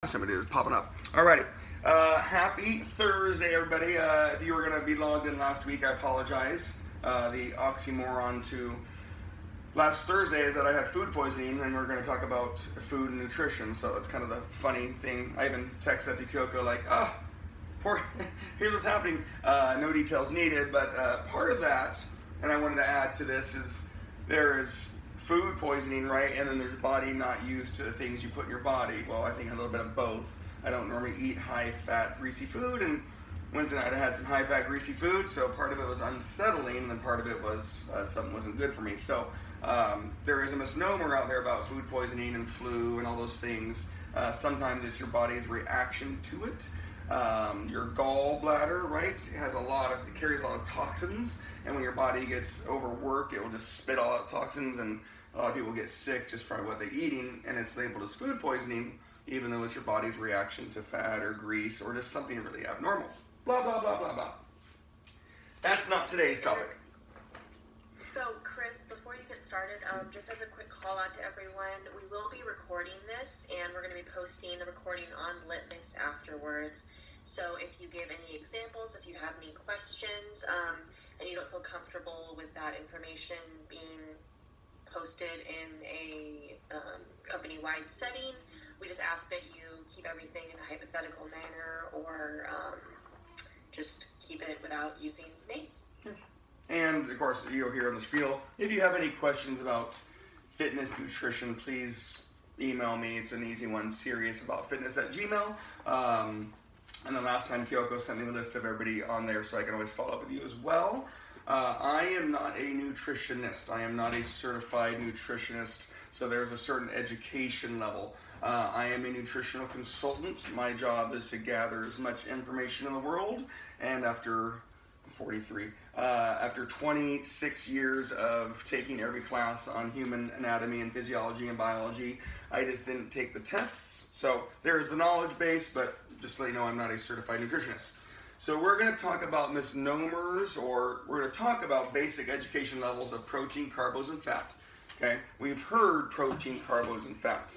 Somebody was popping up. Alrighty. Happy Thursday, everybody. If you were going to be logged in last week, I apologize. The oxymoron to last Thursday is that I had food poisoning, and we're going to talk about food and nutrition. So it's kind of the funny thing. I even texted to Kyoko like, here's what's happening. No details needed, but part of that, and I wanted to add to this, is there is food poisoning, right? And then there's body not used to the things you put in your body. Well, I think a little bit of both. I don't normally eat high-fat, greasy food, and Wednesday night I had some high-fat, greasy food, so part of it was unsettling, and then part of it was something wasn't good for me. So there is a misnomer out there about food poisoning and flu and all those things. Sometimes it's your body's reaction to it. Your gallbladder, right, it carries a lot of toxins, and when your body gets overworked, it will just spit all out toxins, and a lot of people get sick just from what they're eating, and it's labeled as food poisoning, even though it's your body's reaction to fat or grease or just something really abnormal. Blah, blah, blah, blah, blah. That's not today's topic. So, Chris, before you get started, just as a quick call out to everyone, we will be recording this, and we're going to be posting the recording on Litmus afterwards. So if you give any examples, if you have any questions, and you don't feel comfortable with that information being posted in a company-wide setting, we just ask that you keep everything in a hypothetical manner, or just keep it without using names. And of course, you'll hear on the spiel, if you have any questions about fitness, nutrition, please email me. It's an easy one, seriousaboutfitness@gmail.com. And the last time Kyoko sent me the list of everybody on there, so I can always follow up with you as well. I am not a nutritionist. I am not a certified nutritionist, so there's a certain education level. I am a nutritional consultant. My job is to gather as much information in the world, and after 26 years of taking every class on human anatomy and physiology and biology, I just didn't take the tests. So there's the knowledge base, but just to let you know, I'm not a certified nutritionist. So we're going to talk about misnomers, or we're going to talk about basic education levels of protein, carbs, and fat. Okay, we've heard protein, carbs, and fat.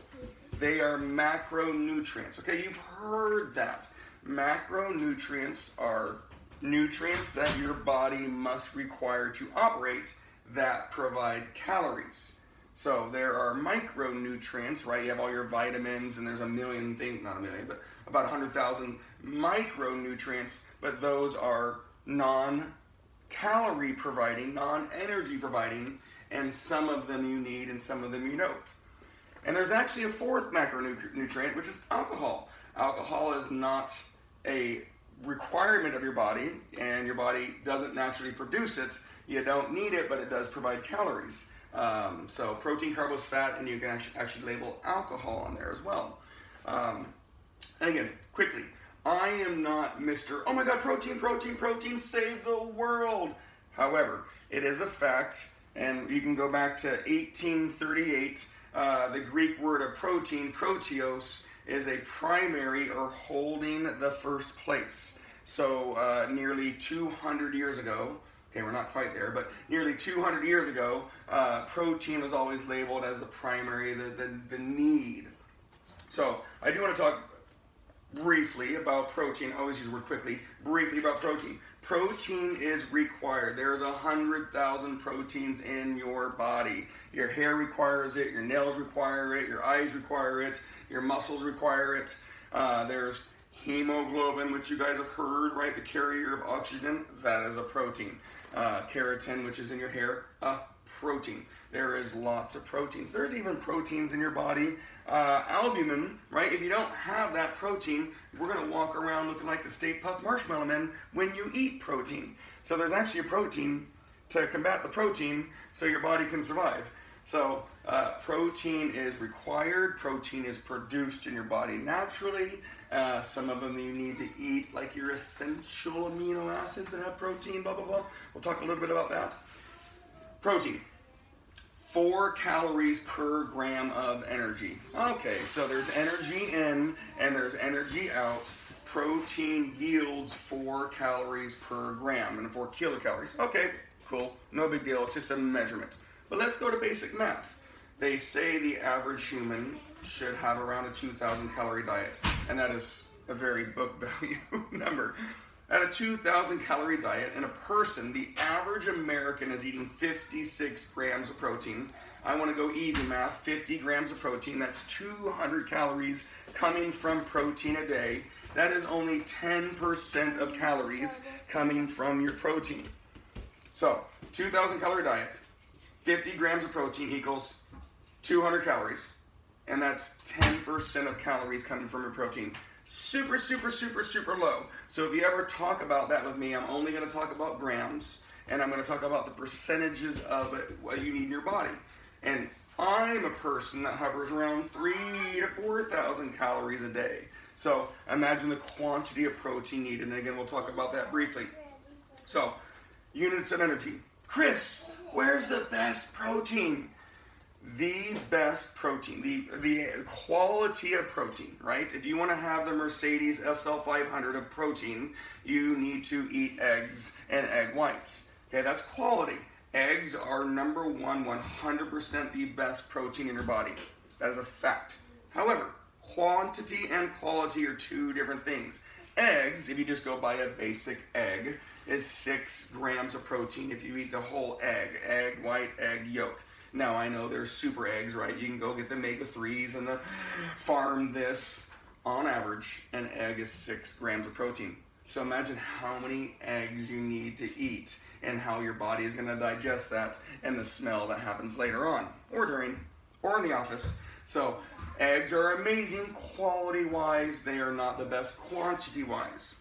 They are macronutrients. Okay, you've heard that. Macronutrients are nutrients that your body must require to operate that provide calories. So there are micronutrients, right? You have all your vitamins, and there's a million things, not a million, but about 100,000 micronutrients, but those are non-calorie providing, non-energy providing, and some of them you need and some of them you don't. And there's actually a fourth macronutrient, which is alcohol. Alcohol is not a requirement of your body, and your body doesn't naturally produce it. You don't need it, but it does provide calories. So protein, carbs, fat, and you can actually label alcohol on there as well. And again, quickly, I am not Mr. Oh my God, protein, protein, protein, save the world. However, it is a fact, and you can go back to 1838. The Greek word of protein, proteos, is a primary or holding the first place. So nearly 200 years ago, okay, we're not quite there, but nearly 200 years ago, protein was always labeled as the primary, the need. So I do want to talk briefly about protein. I always use the word quickly. Briefly about protein. Protein is required. There's 100,000 proteins in your body. Your hair requires it, your nails require it, your eyes require it, your muscles require it. There's hemoglobin, which you guys have heard, right? The carrier of oxygen, that is a protein. Keratin, which is in your hair, a protein. There is lots of proteins. There's even proteins in your body. Albumin, right? If you don't have that protein, we're going to walk around looking like the Stay Puft Marshmallow Man when you eat protein. So there's actually a protein to combat the protein so your body can survive. So protein is required. Protein is produced in your body naturally. Some of them you need to eat, like your essential amino acids that have protein, blah, blah, blah. We'll talk a little bit about that. Protein. 4 calories per gram of energy. Okay, so there's energy in and there's energy out. Protein yields 4 calories per gram and 4 kilocalories. Okay, cool. No big deal. It's just a measurement. But let's go to basic math. They say the average human should have around a 2,000 calorie diet, and that is a very book value number. At a 2,000 calorie diet, in a person, the average American is eating 56 grams of protein. I want to go easy math, 50 grams of protein, that's 200 calories coming from protein a day. That is only 10% of calories coming from your protein. So, 2,000 calorie diet, 50 grams of protein equals 200 calories, and that's 10% of calories coming from your protein. Super, super, super, super low. So if you ever talk about that with me, I'm only going to talk about grams, and I'm going to talk about the percentages of it, what you need in your body. And I'm a person that hovers around 3,000 to 4,000 calories a day. So imagine the quantity of protein needed, and again, we'll talk about that briefly. So, units of energy. Chris, where's the best protein? The best protein, the quality of protein, right? If you want to have the Mercedes SL500 of protein, you need to eat eggs and egg whites. Okay, that's quality. Eggs are number one, 100% the best protein in your body. That is a fact. However, quantity and quality are two different things. Eggs, if you just go buy a basic egg, is 6 grams of protein if you eat the whole egg white, egg yolk. Now, I know there's super eggs, right? You can go get the omega-3s and the farm this. On average, an egg is 6 grams of protein. So imagine how many eggs you need to eat and how your body is going to digest that and the smell that happens later on or during or in the office. So eggs are amazing quality-wise. They are not the best quantity-wise.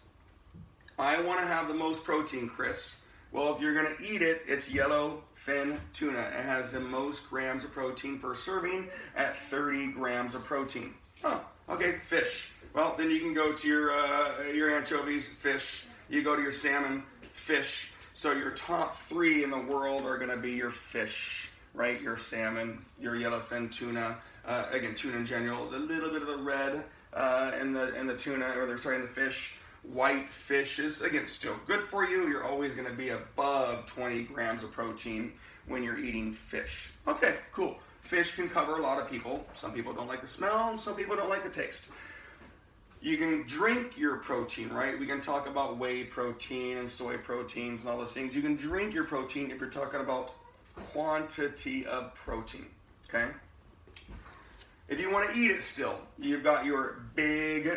I want to have the most protein, Chris. Well, if you're going to eat it, it's yellowfin tuna. It has the most grams of protein per serving at 30 grams of protein. Oh, okay, fish. Well, then you can go to your anchovies, fish. You go to your salmon, fish. So your top 3 in the world are going to be your fish, right? Your salmon, your yellowfin tuna. Again, tuna in general. A little bit of the red in the tuna, or in the fish. White fish is, again, still good for you. You're always going to be above 20 grams of protein when you're eating fish. Okay, cool. Fish can cover a lot of people. Some people don't like the smell. Some people don't like the taste. You can drink your protein, right? We can talk about whey protein and soy proteins and all those things. You can drink your protein if you're talking about quantity of protein, okay? If you want to eat it still, you've got your big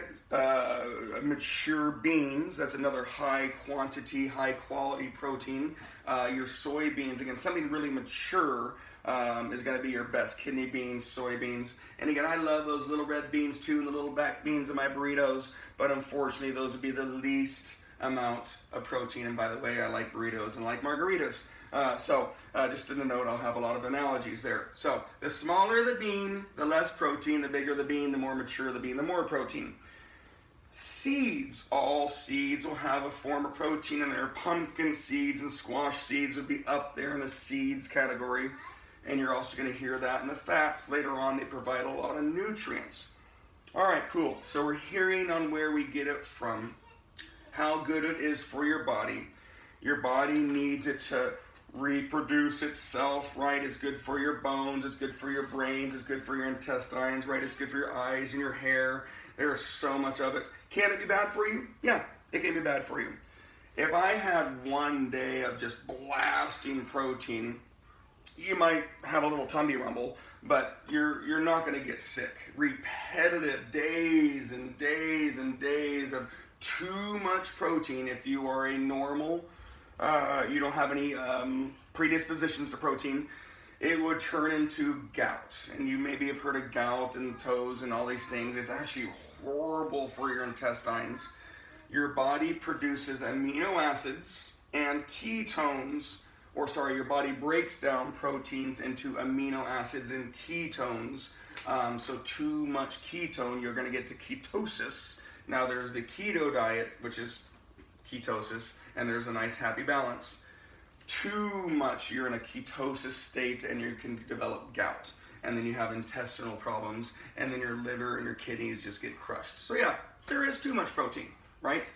mature beans. That's another high quantity, high quality protein. Your soybeans, again, something really mature is going to be your best. Kidney beans, soybeans. And again, I love those little red beans too, and the little back beans in my burritos. But unfortunately, those would be the least amount of protein. And by the way, I like burritos and like margaritas. Just in a note, I'll have a lot of analogies there. So the smaller the bean, the less protein. The bigger the bean, the more mature the bean, the more protein. Seeds, all seeds will have a form of protein in there. Pumpkin seeds and squash seeds would be up there in the seeds category. And you're also going to hear that in the fats later on. They provide a lot of nutrients. All right, cool. So we're hearing on where we get it from, how good it is for your body. Your body needs it to reproduce itself, right? It's good for your bones, it's good for your brains, it's good for your intestines, right? It's good for your eyes and your hair. There's so much of it. Can it be bad for you? Yeah, it can be bad for you. If I had one day of just blasting protein, you might have a little tummy rumble, but you're not going to get sick. Repetitive days and days and days of too much protein, if you are a normal, you don't have any predispositions to protein, it would turn into gout. And you maybe have heard of gout and toes and all these things. It's actually horrible for your intestines. Your body produces amino acids and ketones, your body breaks down proteins into amino acids and ketones. So too much ketone, you're going to get to ketosis. Now there's the keto diet, which is ketosis, and there's a nice happy balance. Too much, you're in a ketosis state and you can develop gout. And then you have intestinal problems, and then your liver and your kidneys just get crushed. So yeah, there is too much protein, right?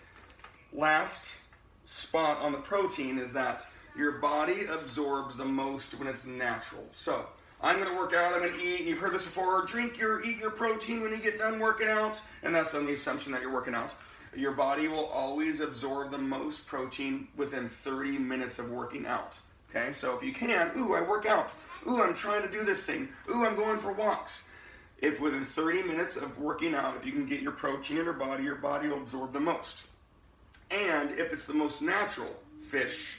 Last spot on the protein is that your body absorbs the most when it's natural. So I'm going to work out, I'm going to eat, and you've heard this before, eat your protein when you get done working out, and that's on the assumption that you're working out. Your body will always absorb the most protein within 30 minutes of working out. Okay, so if you can, I work out. I'm trying to do this thing. I'm going for walks. If within 30 minutes of working out, if you can get your protein in your body will absorb the most. And if it's the most natural, fish,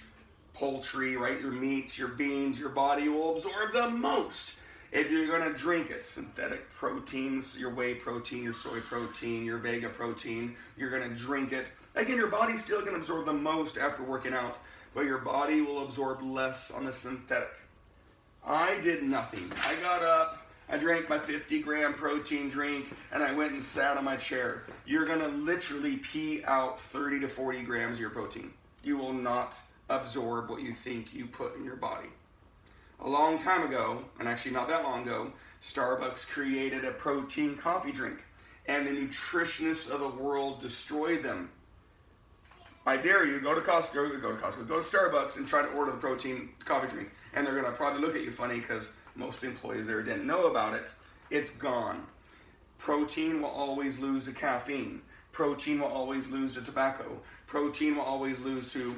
poultry, right, your meats, your beans, your body will absorb the most. If you're going to drink it, synthetic proteins, your whey protein, your soy protein, your vega protein, you're going to drink it. Again, your body's still going to absorb the most after working out, but your body will absorb less on the synthetic. I did nothing. I got up, I drank my 50-gram protein drink, and I went and sat on my chair. You're going to literally pee out 30 to 40 grams of your protein. You will not absorb what you think you put in your body. A long time ago, and actually not that long ago, Starbucks created a protein coffee drink, and the nutritionists of the world destroyed them. I dare you, go to Starbucks and try to order the protein coffee drink, and they're gonna probably look at you funny because most of the employees there didn't know about it. It's gone. Protein will always lose to caffeine. Protein will always lose to tobacco. Protein will always lose to,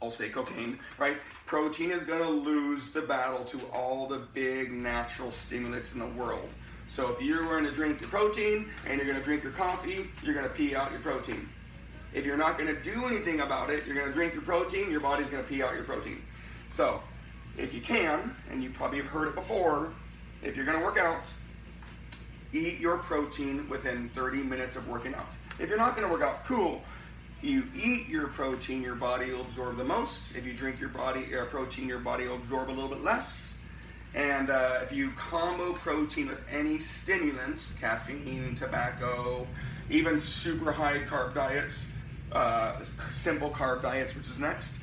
I'll say, cocaine, right? Protein is going to lose the battle to all the big natural stimulants in the world. So if you're going to drink your protein and you're going to drink your coffee, you're going to pee out your protein. If you're not going to do anything about it, you're going to drink your protein, your body's going to pee out your protein. So if you can, and you probably have heard it before, if you're going to work out, eat your protein within 30 minutes of working out. If you're not going to work out, cool. You eat your protein, your body will absorb the most. If you drink your protein, your body will absorb a little bit less. And if you combo protein with any stimulants, caffeine, tobacco, even super high carb diets, simple carb diets, which is next,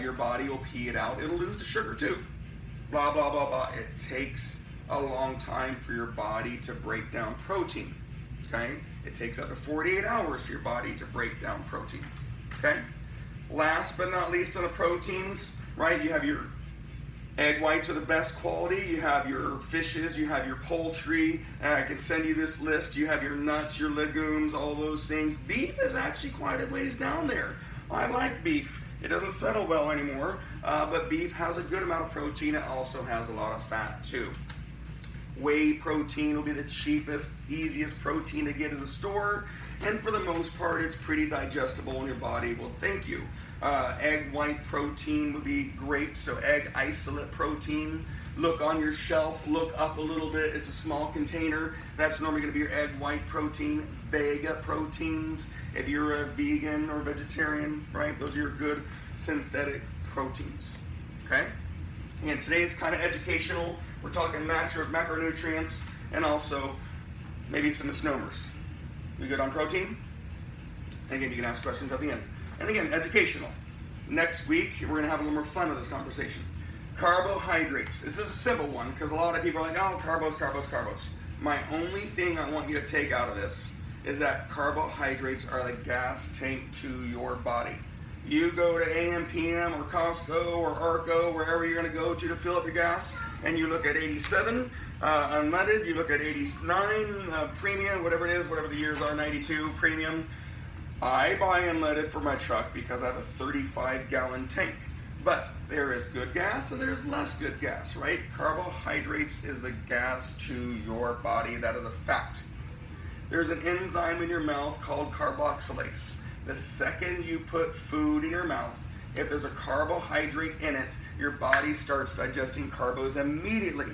your body will pee it out. It'll lose the sugar too. Blah, blah, blah, blah. It takes a long time for your body to break down protein. Okay? It takes up to 48 hours for your body to break down protein. Okay? Last but not least on the proteins, right? You have your egg whites are the best quality. You have your fishes. You have your poultry. I can send you this list. You have your nuts, your legumes, all those things. Beef is actually quite a ways down there. I like beef. It doesn't settle well anymore, but beef has a good amount of protein. It also has a lot of fat too. Whey protein will be the cheapest, easiest protein to get at the store, and for the most part, it's pretty digestible and your body will thank you. Egg white protein would be great, so egg isolate protein. Look on your shelf, look up a little bit. It's a small container. That's normally going to be your egg white protein. Vega proteins, if you're a vegan or vegetarian, right? Those are your good synthetic proteins, okay? Again, today's kind of educational. We're talking macronutrients and also maybe some misnomers. We good on protein? And again, you can ask questions at the end. And again, educational. Next week, we're going to have a little more fun with this conversation. Carbohydrates. This is a simple one because a lot of people are like, oh, carbos, carbos, carbos. My only thing I want you to take out of this is that carbohydrates are the gas tank to your body. You go to AM/PM or Costco or Arco, wherever you're going to go to fill up your gas, and you look at 87 unleaded, you look at 89 premium, whatever it is, whatever the years are, 92 premium. I buy unleaded for my truck because I have a 35-gallon tank. But there is good gas and there's less good gas, right? Carbohydrates is the gas to your body. That is a fact. There's an enzyme in your mouth called carboxylase. The second you put food in your mouth, if there's a carbohydrate in it, your body starts digesting carbos immediately.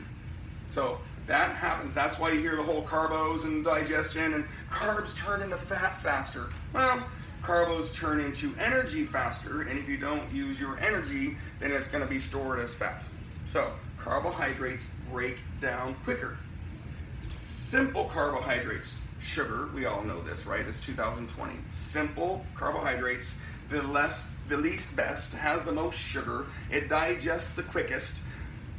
So that happens. That's why you hear the whole carbos and digestion and carbs turn into fat faster. Well, carbos turn into energy faster, and if you don't use your energy, then it's going to be stored as fat. So carbohydrates break down quicker. Simple carbohydrates, sugar, we all know this, right? It's 2020. Simple carbohydrates, the least best, has the most sugar, it digests the quickest,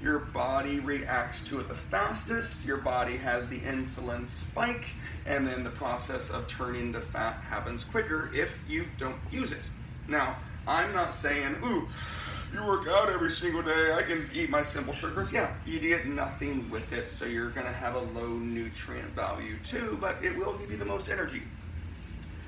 your body reacts to it the fastest, your body has the insulin spike, and then the process of turning to fat happens quicker if you don't use it. Now, I'm not saying, ooh, you work out every single day, I can eat my simple sugars. Yeah, you get nothing with it, so you're gonna have a low nutrient value too, but it will give you the most energy.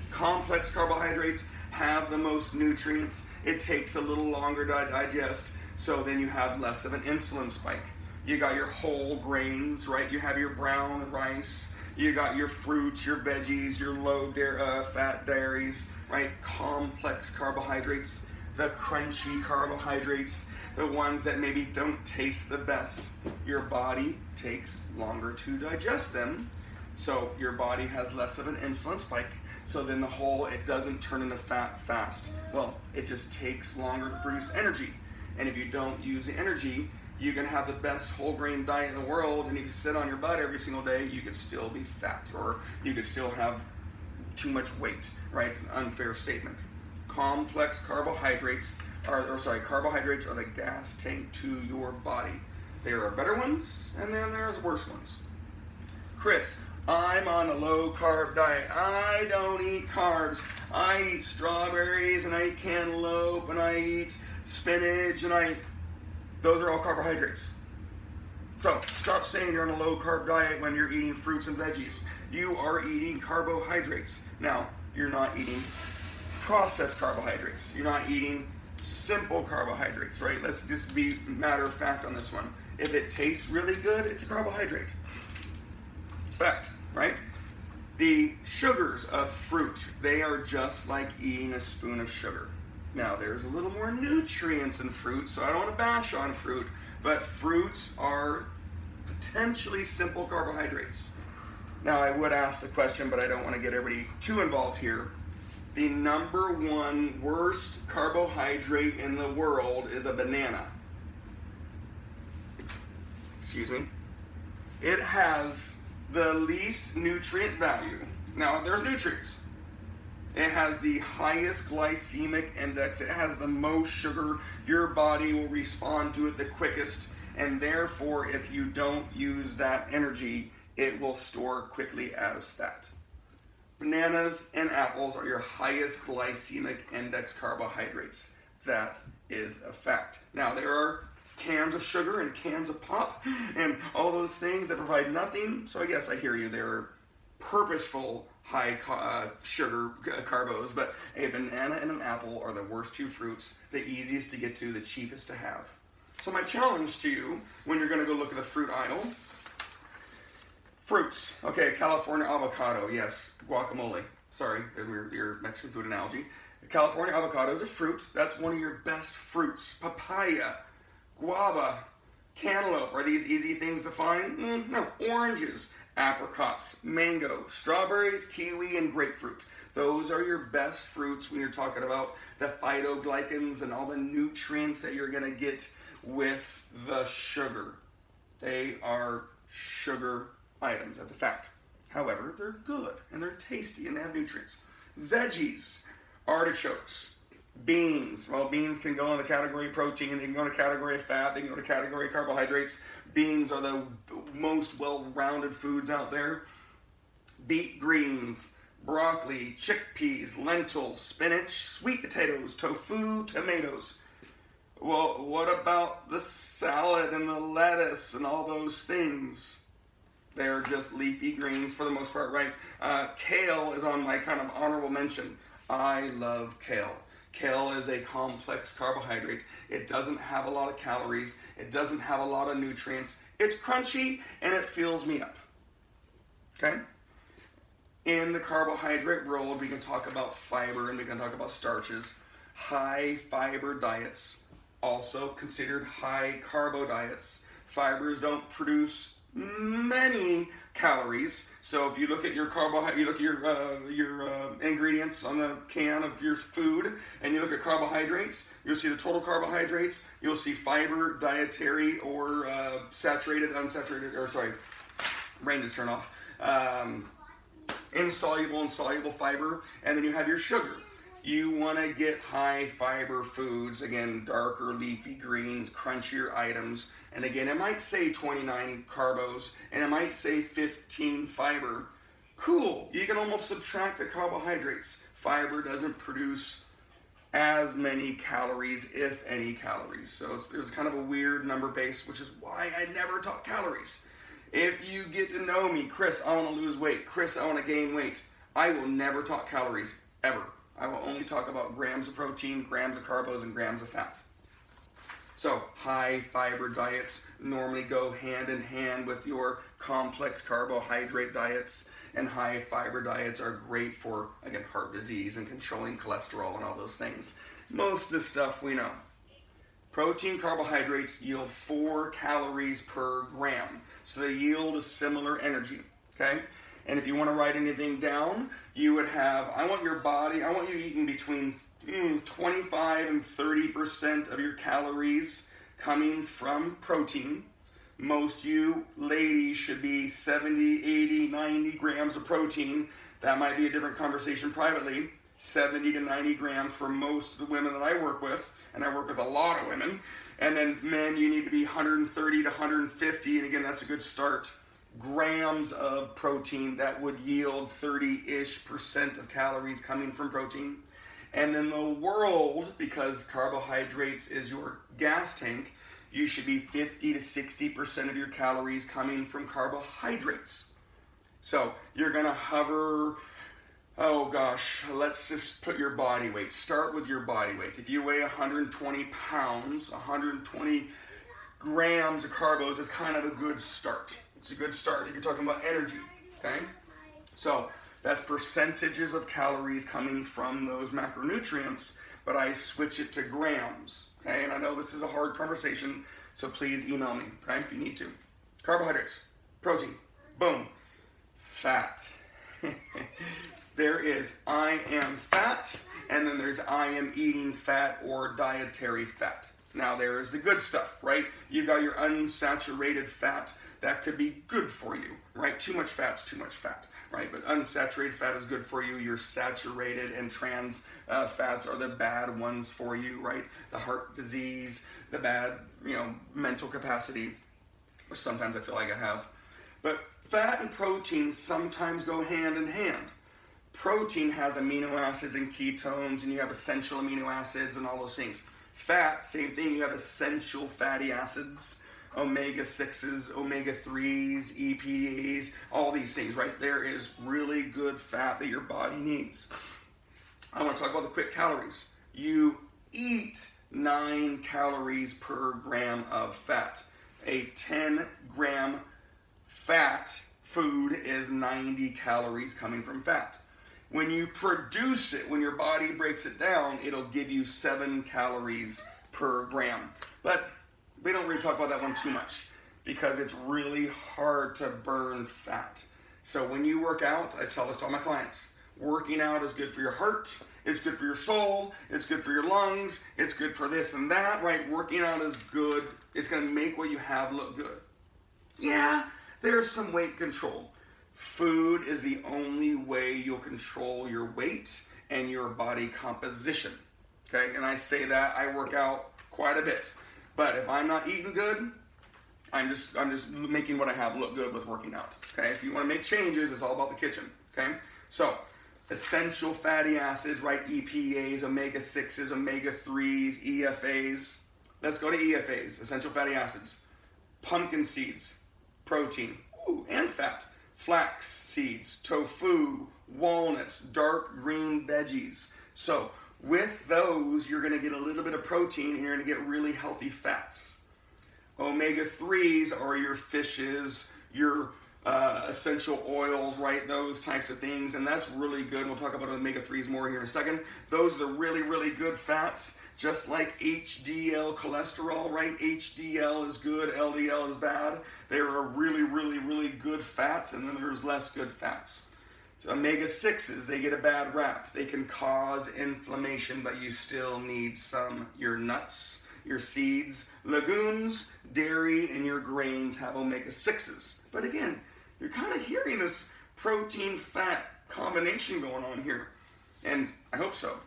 Complex carbohydrates have the most nutrients. It takes a little longer to digest, so then you have less of an insulin spike. You got your whole grains, right? You have your brown rice, you got your fruits, your veggies, your low fat dairies, right? Complex carbohydrates, the crunchy carbohydrates, the ones that maybe don't taste the best. Your body takes longer to digest them, so your body has less of an insulin spike. So then it doesn't turn into fat fast. Well, it just takes longer to produce energy. And if you don't use the energy, you can have the best whole grain diet in the world, and if you sit on your butt every single day, you could still be fat, or you could still have too much weight, right? It's an unfair statement. Complex carbohydrates carbohydrates are the gas tank to your body. There are better ones, and then there's worse ones. Chris, I'm on a low carb diet. I don't eat carbs. I eat strawberries, and I eat cantaloupe, and I eat spinach, and those are all carbohydrates. So stop saying you're on a low carb diet when you're eating fruits and veggies. You are eating carbohydrates. Now, you're not eating processed carbohydrates. You're not eating simple carbohydrates, right? Let's just be matter of fact on this one. If it tastes really good, it's a carbohydrate. It's fact, right? The sugars of fruit, they are just like eating a spoon of sugar. Now, there's a little more nutrients in fruit, so I don't want to bash on fruit, but fruits are potentially simple carbohydrates. Now, I would ask the question, but I don't want to get everybody too involved here. The number one worst carbohydrate in the world is a banana. Excuse me. It has the least nutrient value. Now, there's nutrients. It has the highest glycemic index. It has the most sugar. Your body will respond to it the quickest. And therefore, if you don't use that energy, it will store quickly as fat. Bananas and apples are your highest glycemic index carbohydrates. That is a fact. Now, there are cans of sugar and cans of pop and all those things that provide nothing. So yes, I hear you. There are purposeful high sugar carbos, but a banana and an apple are the worst two fruits, the easiest to get to, the cheapest to have. So my challenge to you, when you're going to go look at the fruit aisle, fruits. Okay, California avocado, yes. Guacamole. Sorry, there's your Mexican food analogy. California avocado is a fruit. That's one of your best fruits. Papaya, guava, cantaloupe. Are these easy things to find? No. Oranges, apricots, mango, strawberries, kiwi, and grapefruit. Those are your best fruits when you're talking about the phytoglycans and all the nutrients that you're going to get with the sugar. They are sugar items. That's a fact. However, they're good and they're tasty and they have nutrients. Veggies, artichokes, beans. Well, beans can go in the category of protein, they can go in the category of fat, they can go in the category of carbohydrates. Beans are the most well-rounded foods out there. Beet greens, broccoli, chickpeas, lentils, spinach, sweet potatoes, tofu, tomatoes. Well, what about the salad and the lettuce and all those things? They're just leafy greens for the most part, right? Kale is on my kind of honorable mention. I love kale. Kale is a complex carbohydrate. It doesn't have a lot of calories. It doesn't have a lot of nutrients. It's crunchy and it fills me up. Okay? In the carbohydrate world, we can talk about fiber and we can talk about starches. High fiber diets, also considered high carbo diets. Fibers don't produce many calories. So if you look at your you look at your ingredients on the can of your food, and you look at carbohydrates, you'll see the total carbohydrates. You'll see fiber, dietary, or saturated, unsaturated, or sorry, brain just turned off. Insoluble and soluble fiber, and then you have your sugar. You want to get high fiber foods, again, darker leafy greens, crunchier items, and again, it might say 29 carbos, and it might say 15 fiber. Cool, you can almost subtract the carbohydrates. Fiber doesn't produce as many calories, if any calories. So there's kind of a weird number base, which is why I never talk calories. If you get to know me, Chris, I want to lose weight. Chris, I want to gain weight. I will never talk calories, ever. I will only talk about grams of protein, grams of carbs, and grams of fat. So high fiber diets normally go hand in hand with your complex carbohydrate diets, and high fiber diets are great for, again, heart disease and controlling cholesterol and all those things. Most of this stuff we know. Protein carbohydrates yield 4 calories per gram, so they yield a similar energy, okay? And if you want to write anything down, you would have, I want you eating between 25 and 30% of your calories coming from protein. Most you ladies should be 70, 80, 90 grams of protein. That might be a different conversation privately. 70 to 90 grams for most of the women that I work with, and I work with a lot of women. And then men, you need to be 130 to 150, and again, that's a good start. Grams of protein that would yield 30-ish% of calories coming from protein. And then the world, because carbohydrates is your gas tank, you should be 50 to 60% of your calories coming from carbohydrates. So you're gonna hover, oh gosh, let's just put your body weight. Start with your body weight. If you weigh 120 pounds, 120 grams of carbs is kind of a good start. It's a good start if you're talking about energy, okay? So that's percentages of calories coming from those macronutrients, but I switch it to grams, okay? And I know this is a hard conversation, so please email me, okay, if you need to. Carbohydrates, protein, boom. Fat. There is I am fat, and then there's I am eating fat or dietary fat. Now there is the good stuff, right? You got your unsaturated fat. That could be good for you, right? Too much fat's too much fat, right? But unsaturated fat is good for you. Your saturated and trans fats are the bad ones for you, right? The heart disease, the bad, mental capacity, which sometimes I feel like I have. But fat and protein sometimes go hand in hand. Protein has amino acids and ketones, and you have essential amino acids and all those things. Fat, same thing, you have essential fatty acids, omega-6s, omega-3s, EPAs, all these things, right? There is really good fat that your body needs. I want to talk about the quick calories. You eat 9 calories per gram of fat. A 10-gram fat food is 90 calories coming from fat. When you produce it, when your body breaks it down, it'll give you 7 calories per gram. But we don't really talk about that one too much because it's really hard to burn fat. So when you work out, I tell this to all my clients, working out is good for your heart, it's good for your soul, it's good for your lungs, it's good for this and that, right? Working out is good. It's going to make what you have look good. Yeah, there's some weight control. Food is the only way you'll control your weight and your body composition. Okay, and I say that I work out quite a bit. But if I'm not eating good, I'm just making what I have look good with working out. Okay, if you want to make changes, it's all about the kitchen. Okay, so essential fatty acids, right? EPAs, omega-6s, omega-3s, EFAs. Let's go to EFAs, essential fatty acids. Pumpkin seeds, protein, and fat. Flax seeds, tofu, walnuts, dark green veggies. So with those, you're going to get a little bit of protein and you're going to get really healthy fats. Omega-3s are your fishes, your essential oils, right? Those types of things, and that's really good. We'll talk about omega-3s more here in a second. Those are the really, really good fats, just like HDL cholesterol, right? HDL is good, LDL is bad. There are really, really, really good fats, and then there's less good fats. So omega-6s, they get a bad rap. They can cause inflammation, but you still need some. Your nuts, your seeds, legumes, dairy, and your grains have omega-6s. But again, you're kind of hearing this protein-fat combination going on here. And I hope so.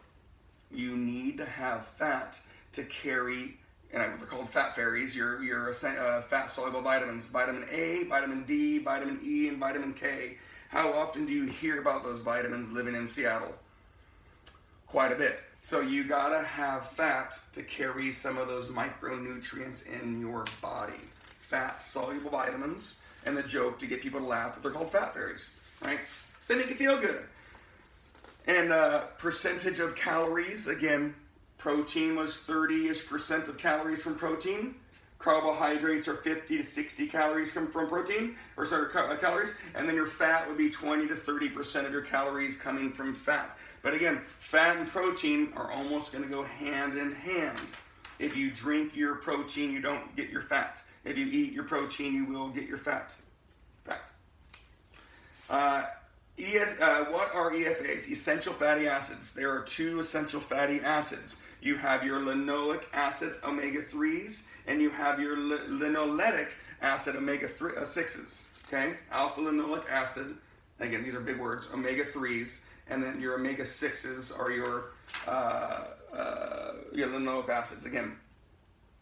You need to have fat to carry, and they're called fat fairies, your fat-soluble vitamins. Vitamin A, vitamin D, vitamin E, and vitamin K. How often do you hear about those vitamins living in Seattle? quite a bit. So you gotta have fat to carry some of those micronutrients in your body. Fat soluble vitamins, and the joke to get people to laugh that they're called fat fairies, right? They make you feel good. And percentage of calories, again, protein was 30-ish% of calories from protein. Carbohydrates are 50 to 60 calories from protein, or sorry, calories, and then your fat would be 20 to 30% of your calories coming from fat. But again, fat and protein are almost going to go hand in hand. If you drink your protein, you don't get your fat. If you eat your protein, you will get your fat. What are EFAs? Essential fatty acids. There are 2 essential fatty acids. You have your linoleic acid omega-3s, and you have your linoleic acid omega-6s. Okay? Alpha linoleic acid. Again, these are big words. Omega-3s, and then your omega-6s are your linoleic acids. Again,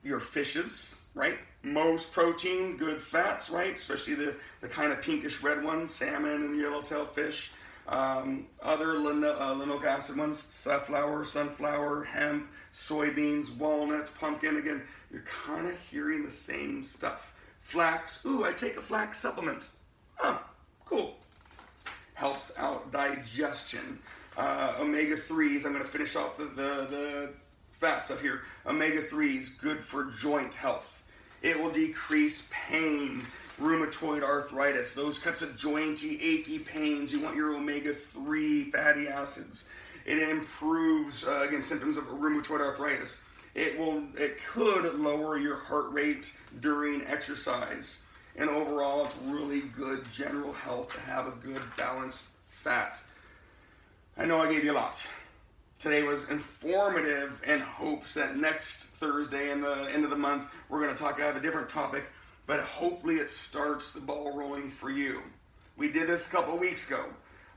your fishes, right? Most protein, good fats, right? Especially the kind of pinkish red ones, salmon and yellowtail fish. Other linoleic acid ones, safflower, sunflower, hemp, soybeans, walnuts, pumpkin. Again, you're kind of hearing the same stuff. Flax, ooh, I take a flax supplement. Oh, cool. Helps out digestion. Omega-3s, I'm going to finish off the fat stuff here. Omega-3s, good for joint health. It will decrease pain, rheumatoid arthritis, those kinds of jointy, achy pains. You want your omega-3 fatty acids. It improves, again, symptoms of rheumatoid arthritis. It could lower your heart rate during exercise. And overall, it's really good general health to have a good balanced fat. I know I gave you a lot. Today was informative in hopes that next Thursday in the end of the month, we're going to have a different topic, but hopefully it starts the ball rolling for you. We did this a couple weeks ago.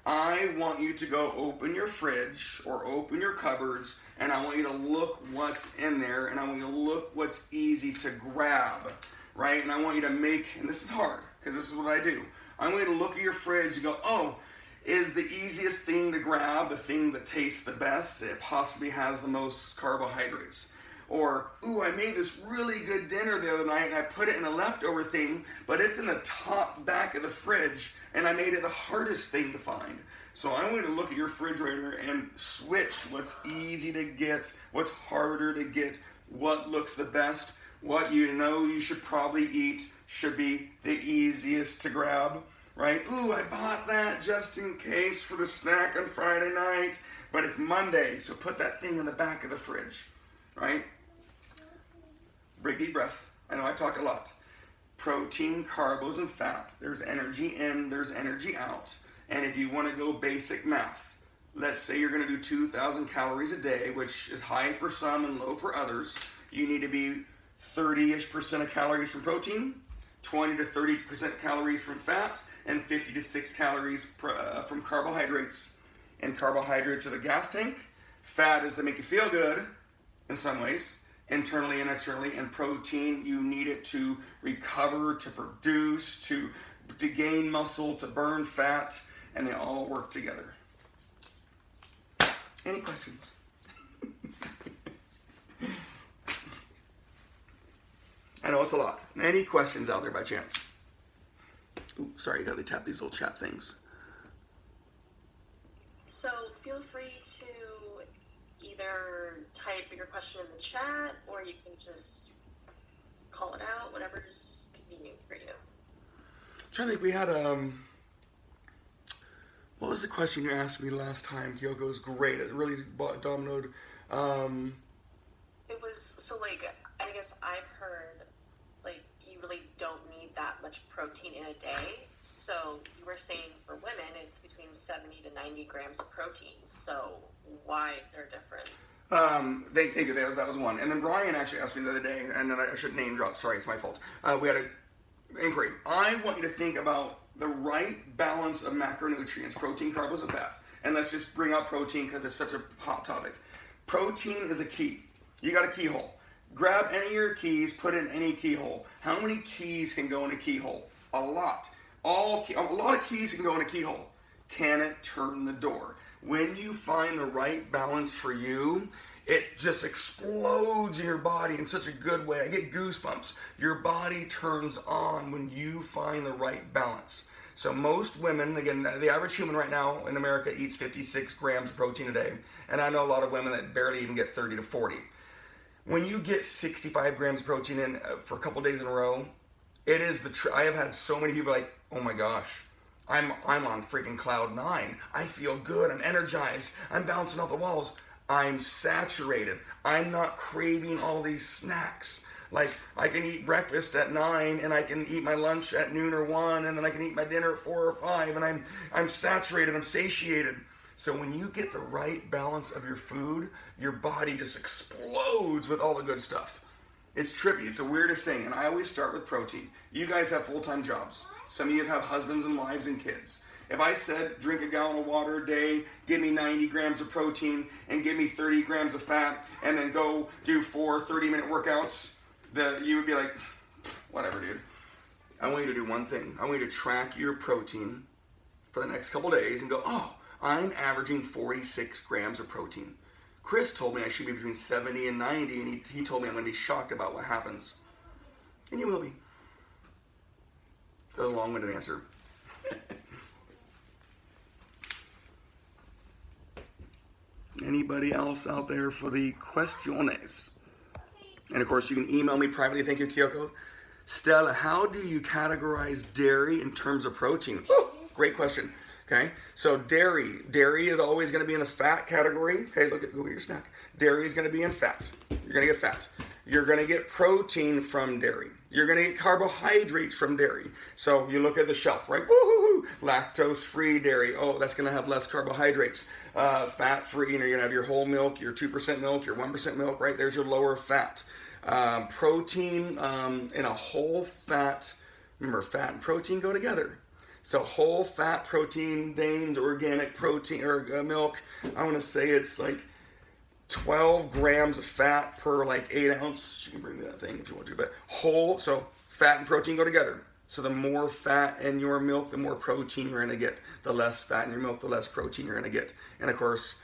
I want you to go open your fridge or open your cupboards, and I want you to look what's in there, and I want you to look what's easy to grab, right? And I want you to make, and this is hard, because this is what I do. I want you to look at your fridge and go, oh, is the easiest thing to grab the thing that tastes the best? It possibly has the most carbohydrates. Or, ooh, I made this really good dinner the other night and I put it in a leftover thing, but it's in the top back of the fridge and I made it the hardest thing to find. So I want you to look at your refrigerator and switch what's easy to get, what's harder to get, what looks the best, what you know you should probably eat should be the easiest to grab. Right? Ooh, I bought that just in case for the snack on Friday night, but it's Monday, so put that thing in the back of the fridge, right? Big deep breath. I know I talk a lot. Protein, carbs, and fat. There's energy in, there's energy out. And if you want to go basic math, let's say you're going to do 2,000 calories a day, which is high for some and low for others. You need to be 30-ish% of calories from protein, 20 to 30% calories from fat, and 50 to 6 calories from carbohydrates. And carbohydrates are the gas tank. Fat is to make you feel good in some ways, internally and externally. And protein, you need it to recover, to produce, to gain muscle, to burn fat, and they all work together. Any questions? I know it's a lot. Any questions out there by chance? Ooh, sorry, you gotta tap these little chat things. So feel free to either type your question in the chat, or you can just call it out, whatever's convenient for you. I'm trying to think, we had what was the question you asked me last time? Kyoko, it was great. It really dominoed. It was, so like, I guess I've heard, like, you really don't need that much protein in a day. So you were saying for women, it's between 70 to 90 grams of protein. So why is there a difference? Thank you. That was one. And then Brian actually asked me the other day, and then I should name drop. Sorry, it's my fault. We had an inquiry. I want you to think about the right balance of macronutrients, protein, carbs, and fat. And let's just bring out protein because it's such a hot topic. Protein is a key. You got a keyhole. Grab any of your keys, put in any keyhole. How many keys can go in a keyhole? A lot. A lot of keys can go in a keyhole. Can it turn the door? when you find the right balance for you, it just explodes in your body in such a good way. I get goosebumps. Your body turns on when you find the right balance. So most women, again, the average human right now in America eats 56 grams of protein a day. And I know a lot of women that barely even get 30 to 40. When you get 65 grams of protein in for a couple days in a row, it is I have had so many people like, oh my gosh, I'm on freaking cloud 9. I feel good. I'm energized. I'm bouncing off the walls. I'm saturated. I'm not craving all these snacks. Like, I can eat breakfast at 9, and I can eat my lunch at noon or 1, and then I can eat my dinner at 4 or 5, and I'm saturated, I'm satiated. So when you get the right balance of your food, your body just explodes with all the good stuff. It's trippy. It's the weirdest thing. And I always start with protein. You guys have full-time jobs. Some of you have husbands and wives and kids. If I said drink a gallon of water a day, give me 90 grams of protein, and give me 30 grams of fat, and then go do 4 30-minute workouts, you would be like, whatever, dude. I want you to do one thing. I want you to track your protein for the next couple days and go, oh, I'm averaging 46 grams of protein. Chris told me I should be between 70 and 90, and he told me I'm going to be shocked about what happens. And you will be. That's a long-winded answer. Anybody else out there for the questiones? And of course, you can email me privately. Thank you, Kyoko. Stella, how do you categorize dairy in terms of protein? Oh, great question. Okay, so dairy is always going to be in the fat category. Okay, go get your snack. Dairy is going to be in fat. You're going to get fat. You're going to get protein from dairy. You're going to get carbohydrates from dairy. So you look at the shelf, right? Woo-hoo-hoo. Lactose-free dairy. Oh, that's going to have less carbohydrates. Fat-free, you're going to have your whole milk, your 2% milk, your 1% milk, right? There's your lower fat. Protein in a whole fat. Remember, fat and protein go together. So whole fat protein, Dane's organic protein or milk, I want to say it's like 12 grams of fat per like 8 ounce. You can bring me that thing if you want to, but whole, so fat and protein go together. So the more fat in your milk, the more protein you're going to get. The less fat in your milk, the less protein you're going to get. And of course,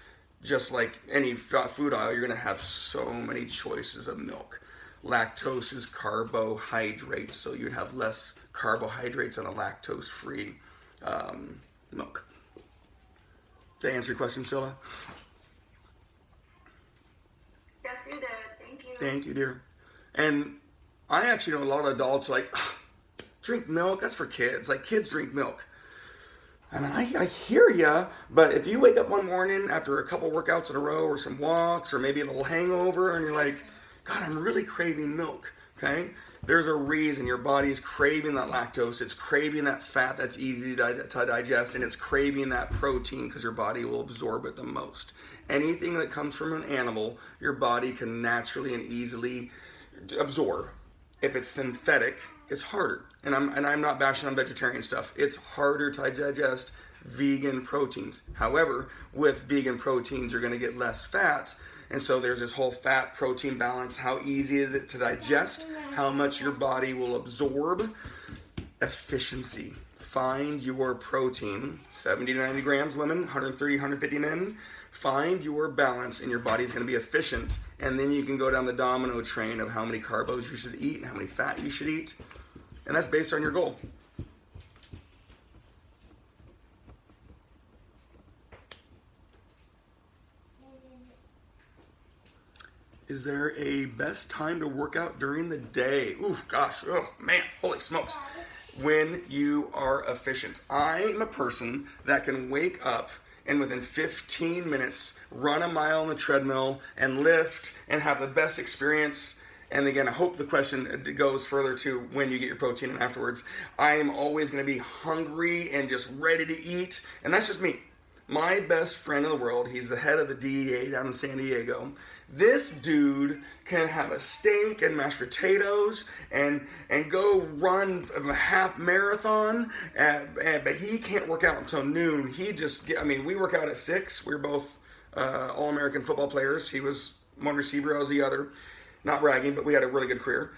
just like any food aisle, you're going to have so many choices of milk. Lactose is carbohydrates, so you'd have less carbohydrates on a lactose-free milk. Did I answer your question, Scylla? Yes, you did. Thank you. Thank you, dear. And I actually know a lot of adults like, drink milk, that's for kids. Like, kids drink milk. I mean, I hear ya, but if you wake up one morning after a couple workouts in a row or some walks or maybe a little hangover and you're like, God, I'm really craving milk, okay? There's a reason your body's craving that lactose. It's craving that fat that's easy to digest, and it's craving that protein because your body will absorb it the most. Anything that comes from an animal, your body can naturally and easily absorb. If it's synthetic, it's harder. And I'm not bashing on vegetarian stuff. It's harder to digest vegan proteins. However, with vegan proteins, you're going to get less fat. And so there's this whole fat protein balance. How easy is it to digest? How much your body will absorb? Efficiency. Find your protein. 70 to 90 grams, women. 130, 150 men. Find your balance, and your body's going to be efficient. And then you can go down the domino train of how many carbs you should eat and how many fat you should eat. And that's based on your goal. Is there a best time to work out during the day? Oof, gosh, oh man, holy smokes. When you are efficient. I'm a person that can wake up and within 15 minutes run a mile on the treadmill and lift and have the best experience. And again, I hope the question goes further to when you get your protein and afterwards. I am always going to be hungry and just ready to eat. And that's just me. My best friend in the world, he's the head of the DEA down in San Diego. This dude can have a steak and mashed potatoes and go run a half marathon, but he can't work out until noon. We work out at 6. We're both All-American football players. He was one receiver, I was the other. Not bragging, but we had a really good career.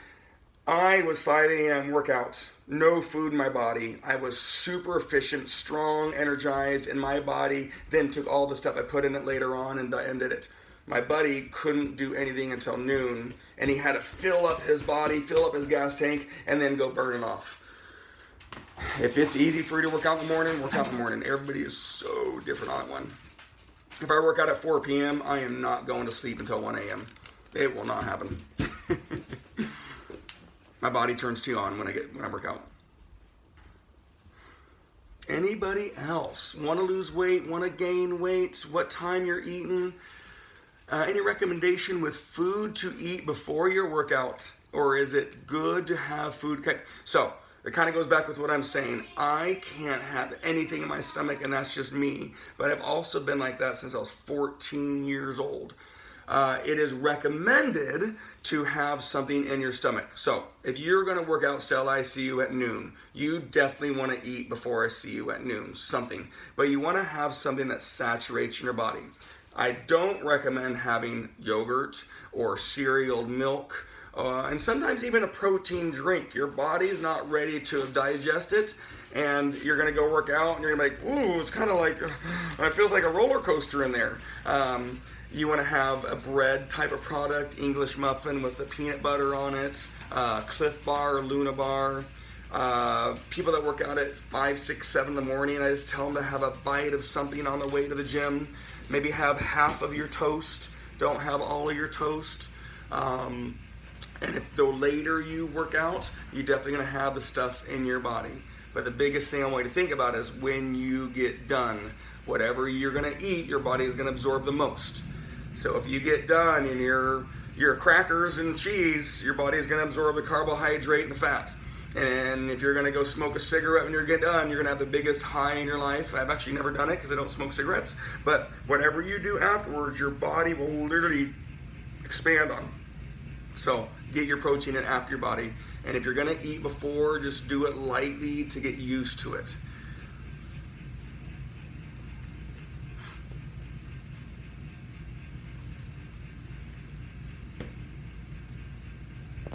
I was 5 a.m. workout, no food in my body. I was super efficient, strong, energized, and my body then took all the stuff I put in it later on and did it. My buddy couldn't do anything until noon, and he had to fill up his body, fill up his gas tank, and then go burn it off. If it's easy for you to work out in the morning, work out in the morning. Everybody is so different on one. If I work out at 4 p.m., I am not going to sleep until 1 a.m. It will not happen. My body turns too on when I work out. Anybody else want to lose weight, want to gain weight, what time you're eating? Any recommendation with food to eat before your workout? Or is it good to have food? Okay. So it kind of goes back with what I'm saying. I can't have anything in my stomach, and that's just me. But I've also been like that since I was 14 years old. It is recommended to have something in your stomach. So if you're going to work out still, I see you at noon. You definitely want to eat before I see you at noon, something. But you want to have something that saturates in your body. I don't recommend having yogurt or cereal milk, and sometimes even a protein drink. Your body's not ready to digest it, and you're going to go work out, and you're going to be like, ooh, it's kind of like, it feels like a roller coaster in there. You want to have a bread type of product, English muffin with the peanut butter on it, Cliff Bar, Luna Bar. People that work out at 5, 6, 7 in the morning, I just tell them to have a bite of something on the way to the gym. Maybe have half of your toast. Don't have all of your toast. And if the later you work out, you're definitely going to have the stuff in your body. But the biggest thing I want you to think about is when you get done, whatever you're going to eat, your body is going to absorb the most. So if you get done and your crackers and cheese, your body is going to absorb the carbohydrate and the fat. And if you're going to go smoke a cigarette when you're getting done, you're going to have the biggest high in your life. I've actually never done it because I don't smoke cigarettes. But whatever you do afterwards, your body will literally expand on. So get your protein in after your body. And if you're going to eat before, just do it lightly to get used to it.